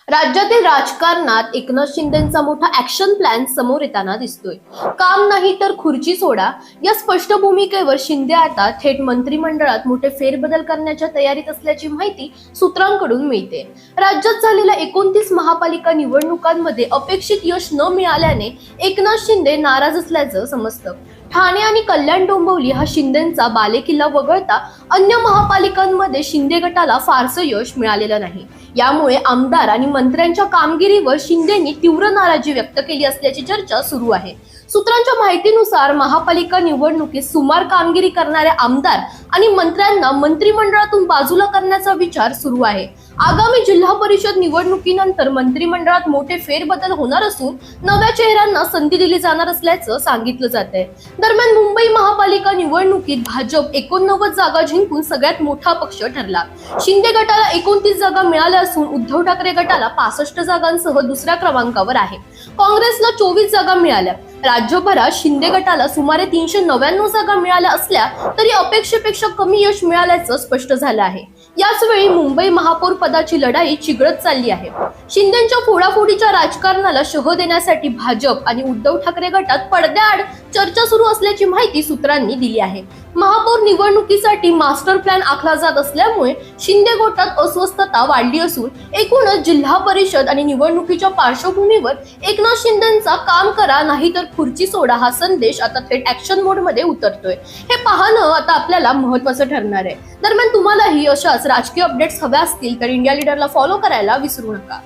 राज्यातील राजकारणात एकनाथ शिंदेंचा मोठा ऍक्शन प्लॅन समोर येताना दिसतोय. काम नाही तर खुर्ची सोडा या स्पष्ट भूमिकेवर शिंदे आता थेट मंत्रिमंडळात मोठे फेरबदल करण्याच्या तयारीत असल्याची माहिती सूत्रांकडून मिळते. राज्यात झालेल्या 29 महापालिका निवडणुकांमध्ये अपेक्षित यश न मिळाल्याने एकनाथ शिंदे नाराज असल्याचं समजतं. ठाणे आणि कल्याण डोंबिवली हा शिंदेंचा बालेकिल्ला वगळता अन्य महापालिकांमध्ये शिंदे गटाला फारसं यश मिळालेलं नाही. यामुळे आमदार आणि मंत्र्यांच्या कामगिरीवर शिंदेंनी तीव्र नाराजी व्यक्त केली असल्याची चर्चा सुरू आहे. सूत्रांच्या माहितीनुसार महापालिका निवडणुकीत सुमार कामगिरी करणाऱ्या आमदार आणि मंत्र्यांना मंत्रिमंडळातून बाजूला करण्याचा विचार सुरू आहे. आगामी जिल्हा परिषद निवडणुकीनंतर मंत्रिमंडळात मोठे फेरबदल होणार असून नव्या चेहऱ्यांना संधी दिली जाणार असल्याचं सांगितलं जात आहे. दरम्यान मुंबई महापालिका निवडणुकीत भाजप 89 जागा जिंकून सगळ्यात मोठा पक्ष ठरला. शिंदे गटाला 29 जागा मिळाल्या असून उद्धव ठाकरे गटाला 65 जागांसह दुसऱ्या क्रमांकावर आहे. काँग्रेसला 24 जागा मिळाल्या. राज्यभरात शिंदे गटाला सुमारे 399 जागा मिळाल्या असल्या तरी अपेक्षेपेक्षा कमी यश मिळाल्याचं स्पष्ट झालं आहे. याचवेळी मुंबई महापौर पदाची लढाई चिघळत चालली आहे. शिंदेंच्या फोडाफोडीच्या राजकारणाला शह देण्यासाठी भाजप आणि उद्धव ठाकरे गटात पडद्याआड चर्चा सुरू असल्याची माहिती सूत्रांनी दिली आहे. महापौर निवडणुकीसाठी मास्टर प्लॅन आखला जात असल्यामुळे शिंदे गटात अस्वस्थता वाढली असून एकूणच जिल्हा परिषद आणि निवडणुकीच्या पार्श्वभूमीवर एकनाथ शिंदेंचा काम करा नाही तर खुर्ची सोडा हा संदेश आता थेट ऍक्शन मोड मध्ये उतरतोय. हे पाहणं आता आपल्याला महत्त्वाचं ठरणार आहे. दरम्यान तुम्हालाही अशाच राजकीय अपडेट्स हव्या असतील तर इंडिया लीडरला फॉलो करायला विसरू नका.